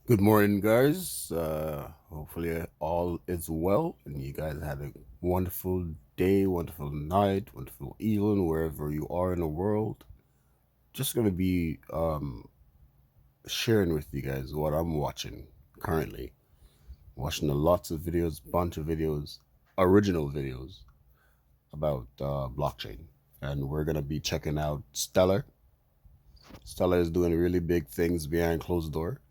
Good morning, guys. Hopefully, all is well, and you guys had a wonderful day, wonderful night, wonderful evening, wherever you are in the world. Just gonna be sharing with you guys what I'm watching currently. Watching lots of videos, bunch of videos, original videos about blockchain, and we're gonna be checking out Stellar. Stellar is doing really big things behind closed door,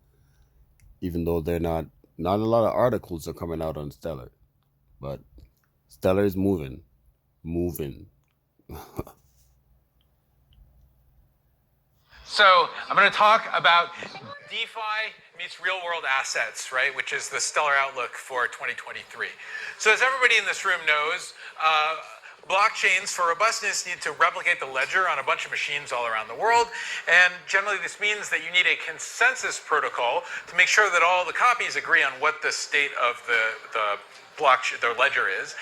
even though they're not a lot of articles are coming out on Stellar, but Stellar is moving. So I'm going to talk about DeFi meets real world assets, right? Which is the stellar outlook for 2023. So as everybody in this room knows, blockchains for robustness need to replicate the ledger on a bunch of machines all around the world. And generally this means that you need a consensus protocol to make sure that all the copies agree on what the state of the ledger is.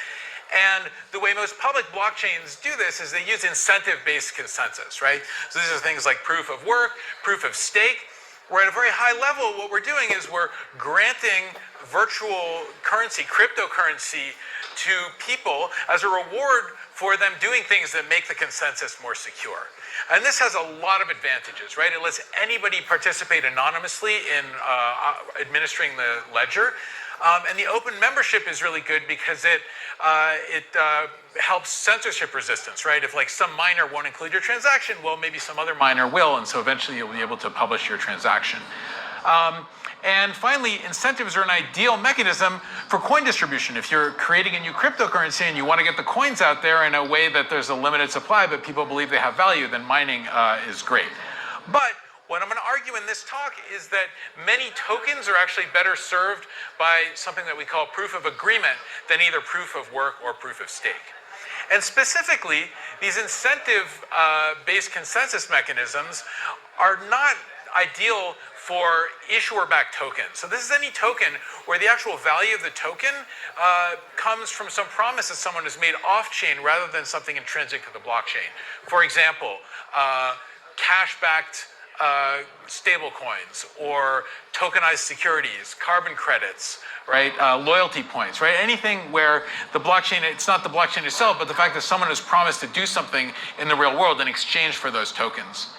And the way most public blockchains do this is they use incentive-based consensus, right? So these are things like proof of work, proof of stake, where at a very high level, what we're doing is we're granting virtual currency, cryptocurrency, to people as a reward for them doing things that make the consensus more secure. And this has a lot of advantages, right? It lets anybody participate anonymously in administering the ledger. And the open membership is really good because it helps censorship resistance, right? If like some miner won't include your transaction, well, maybe some other miner will, and so eventually you'll be able to publish your transaction. And finally, incentives are an ideal mechanism for coin distribution. If you're creating a new cryptocurrency and you want to get the coins out there in a way that there's a limited supply, but people believe they have value, then mining is great. But what I'm going to argue in this talk is that many tokens are actually better served by something that we call proof of agreement than either proof of work or proof of stake. And specifically, these incentive-based consensus mechanisms are not ideal for issuer-backed tokens. So this is any token where the actual value of the token comes from some promise that someone has made off-chain rather than something intrinsic to the blockchain. For example, cash-backed stable coins or tokenized securities, carbon credits, right? Loyalty points, right? Anything where the blockchain, it's not the blockchain itself, but the fact that someone has promised to do something in the real world in exchange for those tokens.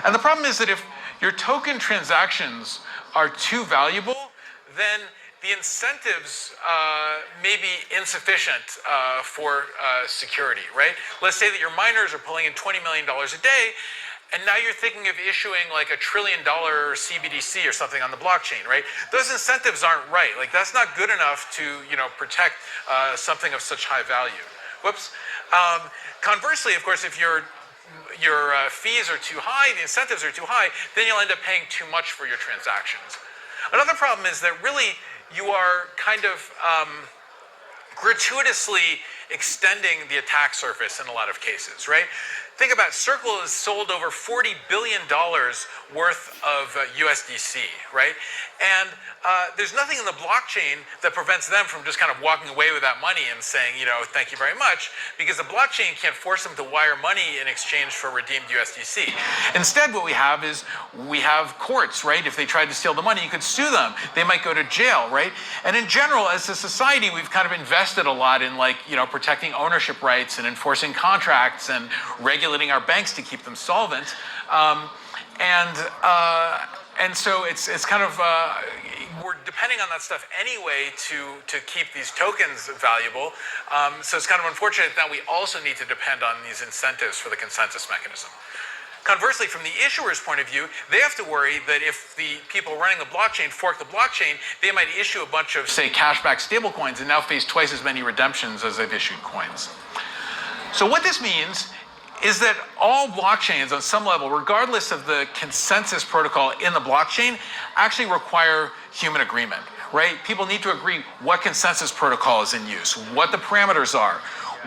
And the problem is that if your token transactions are too valuable, then the incentives may be insufficient for security, right? Let's say that your miners are pulling in $20 million a day, and now you're thinking of issuing like $1 trillion CBDC or something on the blockchain, right? Those incentives aren't right. Like that's not good enough to, protect something of such high value. Whoops. Conversely, of course, if your fees are too high, the incentives are too high, then you'll end up paying too much for your transactions. Another problem is that really you are kind of gratuitously extending the attack surface in a lot of cases, right? Think about Circle has sold over $40 billion worth of USDC, right? And there's nothing in the blockchain that prevents them from just kind of walking away with that money and saying, thank you very much, because the blockchain can't force them to wire money in exchange for redeemed USDC. Instead, what we have is we have courts, right? If they tried to steal the money, you could sue them. They might go to jail, right? And in general, as a society, we've kind of invested a lot in protecting ownership rights and enforcing contracts and regulating our banks to keep them solvent. And so it's kind of we're depending on that stuff anyway to keep these tokens valuable. So it's kind of unfortunate that we also need to depend on these incentives for the consensus mechanism. Conversely, from the issuer's point of view, they have to worry that if the people running the blockchain fork the blockchain, they might issue a bunch of, say, cashback stablecoins and now face twice as many redemptions as they've issued coins. So what this means is that all blockchains on some level, regardless of the consensus protocol in the blockchain, actually require human agreement, right? People need to agree what consensus protocol is in use, what the parameters are,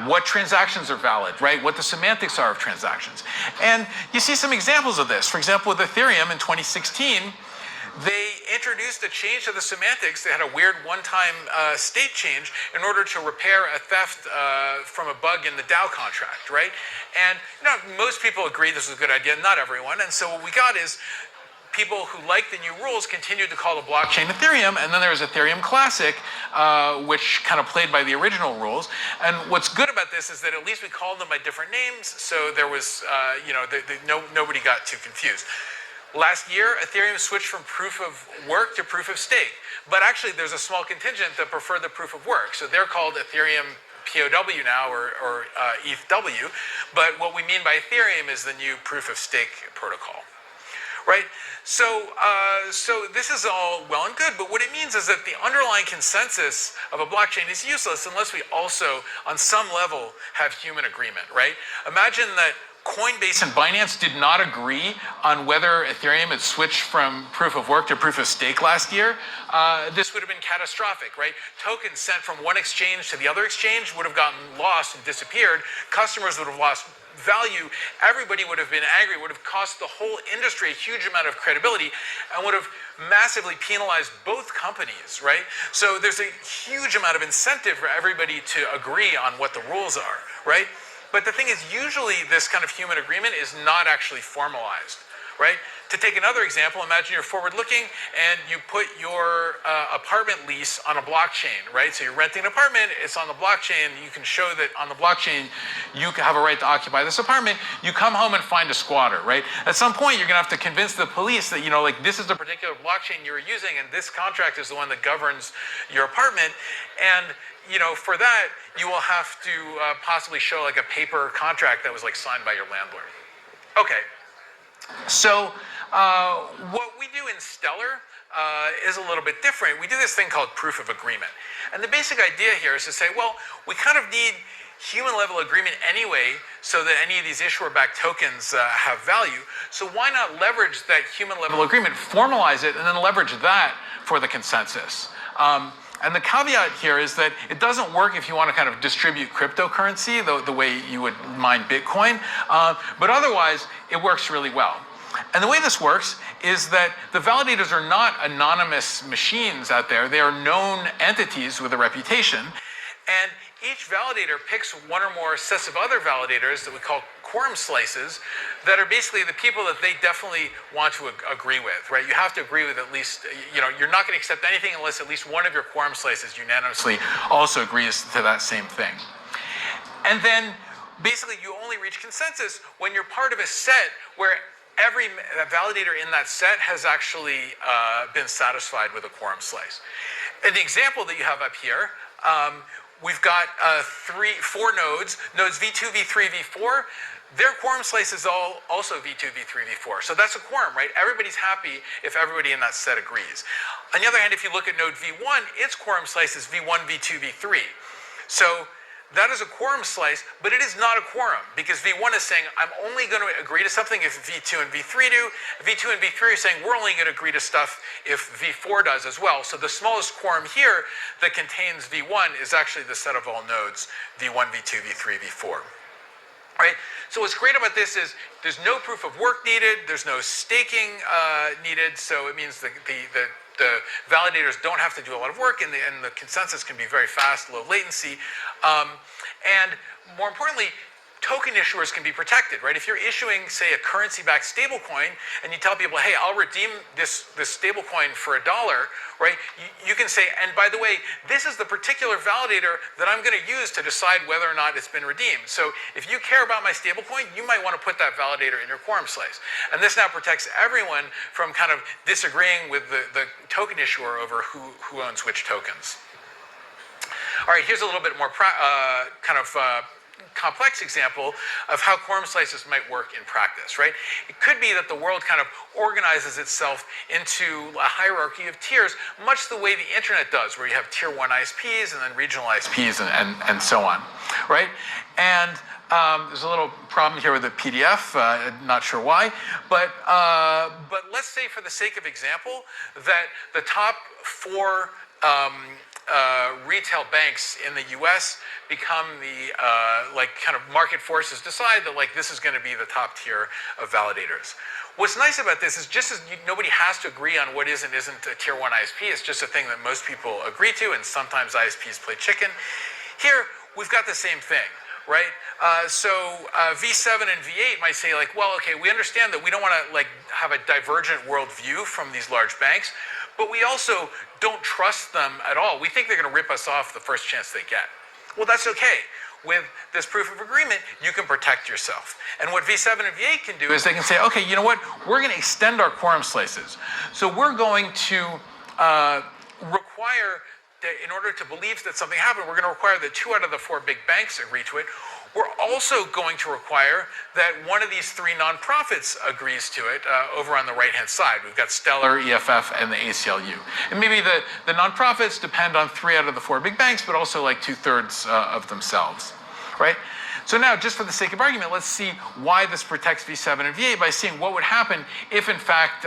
what transactions are valid, right? What the semantics are of transactions. And you see some examples of this. For example, with Ethereum in 2016, they introduced a change to the semantics. They had a weird one-time state change in order to repair a theft from a bug in the DAO contract, right? And most people agree this is a good idea, not everyone. And so what we got is people who liked the new rules continued to call the blockchain Ethereum, and then there was Ethereum Classic, which kind of played by the original rules. And what's good about this is that at least we called them by different names, so there was, nobody got too confused. Last year, Ethereum switched from proof of work to proof of stake. But actually, there's a small contingent that prefer the proof of work. So they're called Ethereum POW now, or ETHW. But what we mean by Ethereum is the new proof of stake protocol, right? So this is all well and good, but what it means is that the underlying consensus of a blockchain is useless unless we also, on some level, have human agreement, right? Imagine that Coinbase and Binance did not agree on whether Ethereum had switched from proof of work to proof of stake last year. This would have been catastrophic, right? Tokens sent from one exchange to the other exchange would have gotten lost and disappeared. Customers would have lost value. Everybody would have been angry. It would have cost the whole industry a huge amount of credibility and would have massively penalized both companies, right? So there's a huge amount of incentive for everybody to agree on what the rules are, right? But the thing is, usually this kind of human agreement is not actually formalized, right? To take another example, imagine you're forward-looking and you put your apartment lease on a blockchain, right? So you're renting an apartment, it's on the blockchain, you can show that on the blockchain you have a right to occupy this apartment. You come home and find a squatter, right? At some point you're gonna have to convince the police that, this is the particular blockchain you're using and this contract is the one that governs your apartment. And for that, you will have to possibly show like a paper contract that was like signed by your landlord. Okay, so what we do in Stellar is a little bit different. We do this thing called proof of agreement. And the basic idea here is to say, well, we kind of need human level agreement anyway so that any of these issuer-backed tokens have value. So why not leverage that human level agreement, formalize it, and then leverage that for the consensus? And the caveat here is that it doesn't work if you want to kind of distribute cryptocurrency the way you would mine Bitcoin, but otherwise it works really well. And the way this works is that the validators are not anonymous machines out there. They are known entities with a reputation. And each validator picks one or more sets of other validators that we call quorum slices that are basically the people that they definitely want to agree with, right? You have to agree with at least, you're not going to accept anything unless at least one of your quorum slices unanimously also agrees to that same thing. And then basically you only reach consensus when you're part of a set where every validator in that set has actually been satisfied with a quorum slice. And the example that you have up here, we've got four nodes V2, V3, V4. Their quorum slice is also V2, V3, V4. So that's a quorum, right? Everybody's happy if everybody in that set agrees. On the other hand, if you look at node V1, its quorum slice is V1, V2, V3. So that is a quorum slice, but it is not a quorum because V1 is saying, I'm only going to agree to something if V2 and V3 do. V2 and V3 are saying, we're only going to agree to stuff if V4 does as well. So the smallest quorum here that contains V1 is actually the set of all nodes, V1, V2, V3, V4. Right? So what's great about this is there's no proof of work needed, there's no staking needed, so it means the validators don't have to do a lot of work, and the consensus can be very fast, low latency. And more importantly, token issuers can be protected, right? If you're issuing, say, a currency-backed stablecoin, and you tell people, hey, I'll redeem this stablecoin for $1, right? You can say, and by the way, this is the particular validator that I'm going to use to decide whether or not it's been redeemed. So if you care about my stablecoin, you might want to put that validator in your quorum slice. And this now protects everyone from kind of disagreeing with the token issuer over who owns which tokens. All right, here's a little bit more complex example of how quorum slices might work in practice, right? It could be that the world kind of organizes itself into a hierarchy of tiers, much the way the internet does, where you have tier 1 ISPs and then regional ISPs and so on, right? And there's a little problem here with the PDF, not sure why, but let's say for the sake of example that the top 4 retail banks in the U.S. become the kind of market forces decide that this is going to be the top tier of validators. What's nice about this is just as nobody has to agree on what is and isn't a tier 1 ISP, it's just a thing that most people agree to, and sometimes ISPs play chicken. Here, we've got the same thing. right? V7 and V8 might say like, well, okay, we understand that we don't want to like have a divergent worldview from these large banks, but we also don't trust them at all. We think they're going to rip us off the first chance they get. Well, that's okay. With this proof of agreement, you can protect yourself. And what V7 and V8 can do is they can say, okay, you know what? We're going to extend our quorum slices. So we're going to require that in order to believe that something happened, we're going to require that 2 out of the 4 big banks agree to it. We're also going to require that one of these 3 nonprofits agrees to it over on the right-hand side. We've got Stellar, EFF, and the ACLU. And maybe the nonprofits depend on 3 out of the 4 big banks, but also like 2/3 of themselves, right? So now, just for the sake of argument, let's see why this protects V7 and V8 by seeing what would happen if, in fact,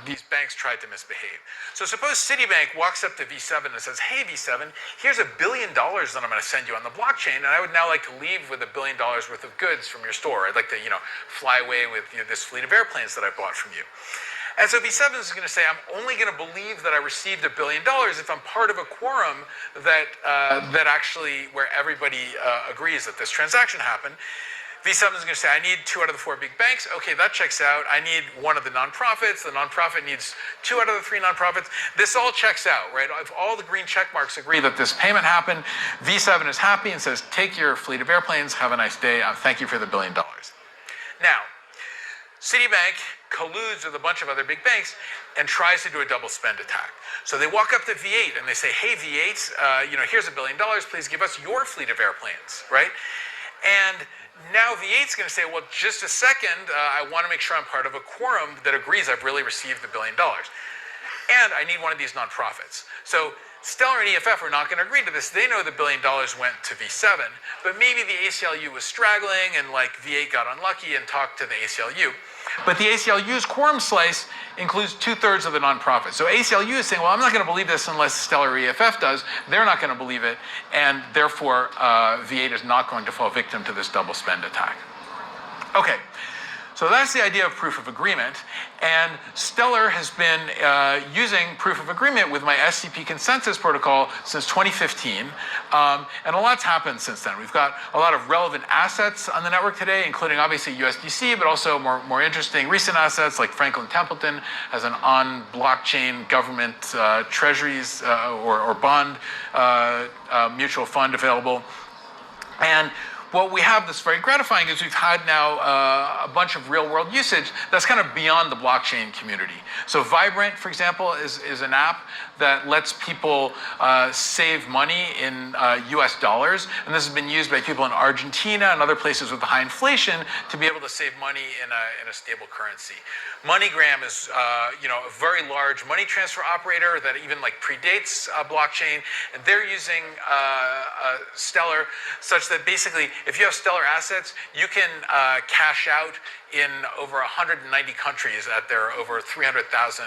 these banks tried to misbehave. So suppose Citibank walks up to V7 and says, hey, V7, here's $1 billion that I'm going to send you on the blockchain, and I would now like to leave with $1 billion worth of goods from your store. I'd like to, fly away with this fleet of airplanes that I bought from you. And so V7 is going to say, I'm only going to believe that I received $1 billion if I'm part of a quorum that actually, where everybody agrees that this transaction happened. V7 is going to say, I need 2 out of the 4 big banks. Okay, that checks out. I need 1 of the nonprofits. The nonprofit needs 2 out of the 3 nonprofits. This all checks out, right? If all the green check marks agree that this payment happened, V7 is happy and says, take your fleet of airplanes. Have a nice day. Thank you for the $1 billion. Now, Citibank colludes with a bunch of other big banks and tries to do a double spend attack. So they walk up to V8 and they say, hey, V8, here's $1 billion. Please give us your fleet of airplanes, right? And now V8's going to say, well, just a second. I want to make sure I'm part of a quorum that agrees I've really received $1 billion. And I need one of these nonprofits. So Stellar and EFF are not going to agree to this. They know the $1 billion went to V7, but maybe the ACLU was straggling and like V8 got unlucky and talked to the ACLU. But the ACLU's quorum slice includes 2/3 of the nonprofits. So ACLU is saying, well, I'm not going to believe this unless Stellar or EFF does. They're not going to believe it, and therefore V8 is not going to fall victim to this double spend attack. Okay. So that's the idea of proof of agreement, and Stellar has been using proof of agreement with my SCP consensus protocol since 2015, and a lot's happened since then. We've got a lot of relevant assets on the network today, including obviously USDC, but also more interesting recent assets like Franklin Templeton has an on-blockchain government treasuries or bond mutual fund available. And what we have that's very gratifying is we've had now a bunch of real-world usage that's kind of beyond the blockchain community. So Vibrant, for example, is an app that lets people save money in US dollars. And this has been used by people in Argentina and other places with high inflation to be able to save money in a stable currency. MoneyGram is a very large money transfer operator that even like predates blockchain. And they're using Stellar such that basically if you have Stellar assets, you can cash out in over 190 countries at their over 300,000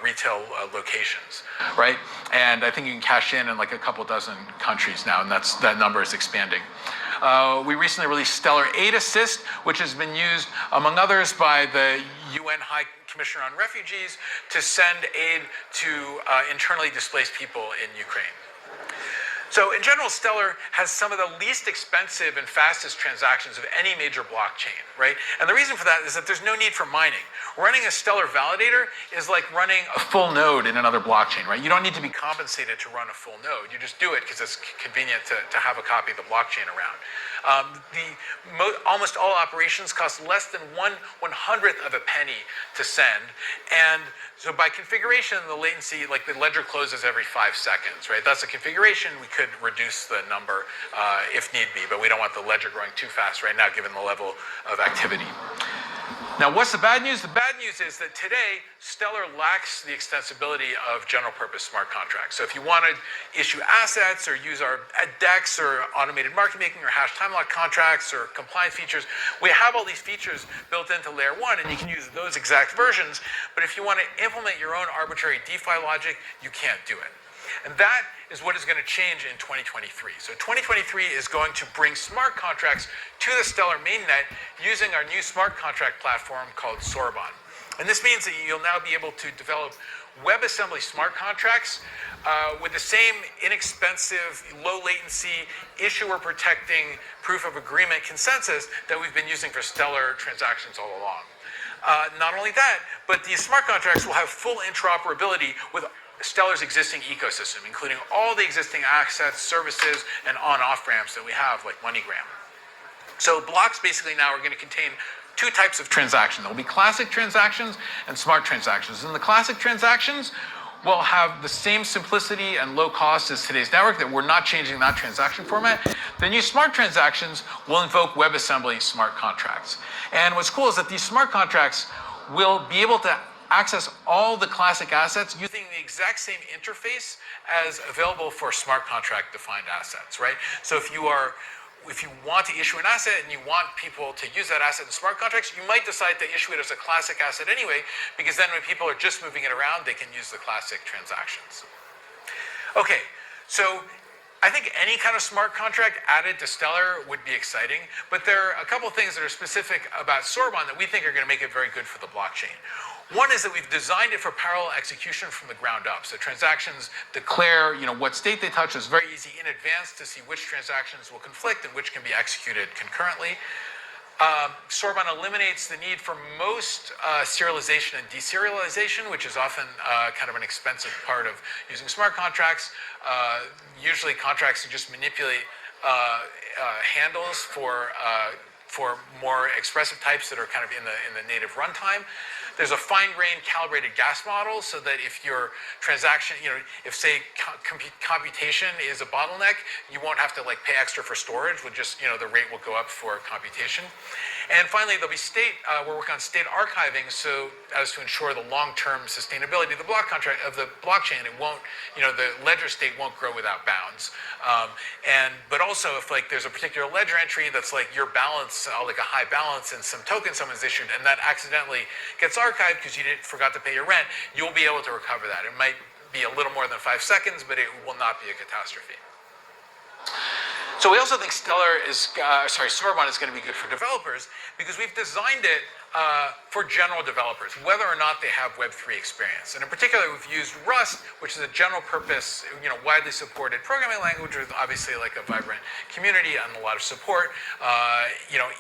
retail locations, right? And I think you can cash in like a couple dozen countries now, and that number is expanding. We recently released Stellar Aid Assist, which has been used, among others, by the UN High Commissioner on Refugees to send aid to internally displaced people in Ukraine. So in general, Stellar has some of the least expensive and fastest transactions of any major blockchain, right? And the reason for that is that there's no need for mining. Running a Stellar validator is like running a full node in another blockchain, right? You don't need to be compensated to run a full node. You just do it because it's convenient to have a copy of the blockchain around. Almost all operations cost less than 1/100th of a penny to send. And so by configuration, the latency, like the ledger closes every 5 seconds, right? That's a configuration. We could reduce the number if need be, but we don't want the ledger growing too fast right now given the level of activity. Now, what's the bad news? The bad news is that today, Stellar lacks the extensibility of general purpose smart contracts. So if you want to issue assets or use our DEX or automated market making or hash time lock contracts or compliance features, we have all these features built into layer 1 and you can use those exact versions. But if you want to implement your own arbitrary DeFi logic, you can't do it. And that is what is going to change in 2023. So 2023 is going to bring smart contracts to the Stellar mainnet using our new smart contract platform called Sorbonne. And this means that you'll now be able to develop WebAssembly smart contracts with the same inexpensive, low latency, issuer protecting proof of agreement consensus that we've been using for Stellar transactions all along. Not only that, but these smart contracts will have full interoperability with Stellar's existing ecosystem, including all the existing assets, services, and on-off ramps that we have, like MoneyGram. So blocks basically now are going to contain two types of transactions. There will be classic transactions and smart transactions. And the classic transactions will have the same simplicity and low cost as today's network, that we're not changing that transaction format. The new smart transactions will invoke WebAssembly smart contracts. And what's cool is that these smart contracts will be able to access all the classic assets using the exact same interface as available for smart contract defined assets, right? So if you want to issue an asset and you want people to use that asset in smart contracts, you might decide to issue it as a classic asset anyway, because then when people are just moving it around, they can use the classic transactions. Okay, so I think any kind of smart contract added to Stellar would be exciting, but there are a couple things that are specific about Sorbonne that we think are going to make it very good for the blockchain. One is that we've designed it for parallel execution from the ground up. So transactions declare, what state they touch. It's very easy in advance to see which transactions will conflict and which can be executed concurrently. Sorbonne eliminates the need for most serialization and deserialization, which is often kind of an expensive part of using smart contracts. Usually contracts can just manipulate handles for more expressive types that are kind of in the native runtime. There's a fine-grained calibrated gas model, so that if your transaction, if say computation is a bottleneck, you won't have to pay extra for storage. We'll just, the rate will go up for computation. And finally, there'll be we're working on state archiving, so as to ensure the long-term sustainability of the blockchain. It won't, the ledger state won't grow without bounds. But also, if there's a particular ledger entry that's your balance, like a high balance, and some token someone's issued, and that accidentally gets archived because you forgot to pay your rent, you'll be able to recover that. It might be a little more than 5 seconds, but it will not be a catastrophe. So we also think Sorbonne is going to be good for developers, because we've designed it for general developers, whether or not they have Web3 experience. And in particular, we've used Rust, which is a general purpose, widely supported programming language with obviously a vibrant community and a lot of support.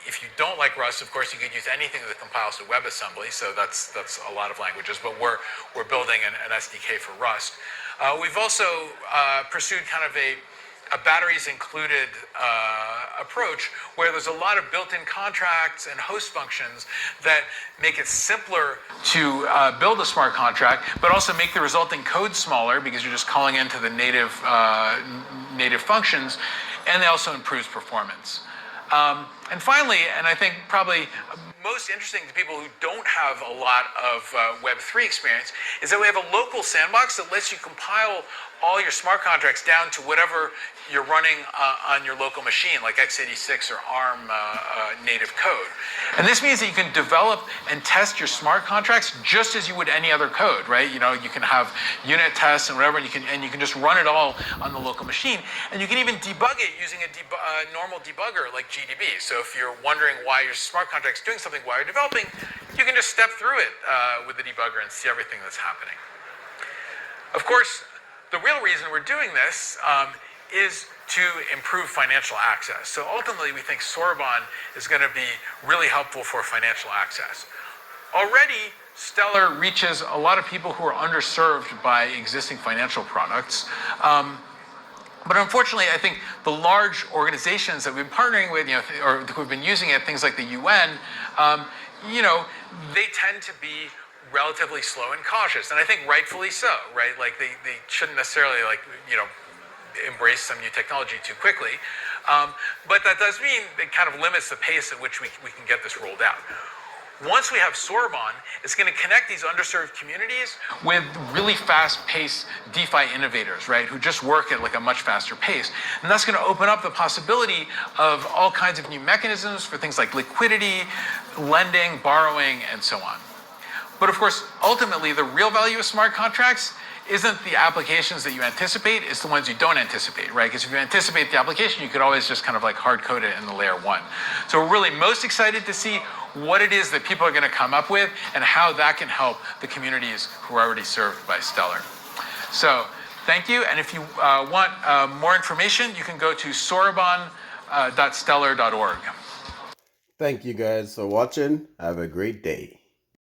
If you don't like Rust, of course, you could use anything that compiles to WebAssembly. So that's a lot of languages, but we're building an SDK for Rust. We've also pursued kind of a batteries included approach, where there's a lot of built-in contracts and host functions that make it simpler to build a smart contract, but also make the resulting code smaller, because you're just calling into the native functions, and they also improves performance. And finally, and I think probably most interesting to people who don't have a lot of Web3 experience, is that we have a local sandbox that lets you compile all your smart contracts down to whatever you're running on your local machine, like x86 or ARM native code. And this means that you can develop and test your smart contracts just as you would any other code, right? You can have unit tests and whatever, and you can just run it all on the local machine. And you can even debug it using a normal debugger like GDB. So if you're wondering why your smart contract's doing something while you're developing, you can just step through it with the debugger and see everything that's happening. Of course, the real reason we're doing this is to improve financial access. So ultimately, we think Sorbonne is going to be really helpful for financial access. Already, Stellar reaches a lot of people who are underserved by existing financial products. But unfortunately, I think the large organizations that we've been partnering with, or who've been using it, things like the UN, they tend to be relatively slow and cautious, and I think rightfully so, right? They shouldn't necessarily embrace some new technology too quickly, but that does mean it kind of limits the pace at which we can get this rolled out. Once we have Sorbonne, it's going to connect these underserved communities with really fast-paced DeFi innovators, right, who just work at a much faster pace. And that's going to open up the possibility of all kinds of new mechanisms for things like liquidity, lending, borrowing, and so on. But of course, ultimately, the real value of smart contracts isn't the applications that you anticipate, it's the ones you don't anticipate, right? Because if you anticipate the application, you could always just kind of hard code it in the layer one. So we're really most excited to see what it is that people are going to come up with and how that can help the communities who are already served by Stellar. So Thank you. And if you want more information, you can go to soraban.stellar.org. Thank you guys for watching. Have a great day.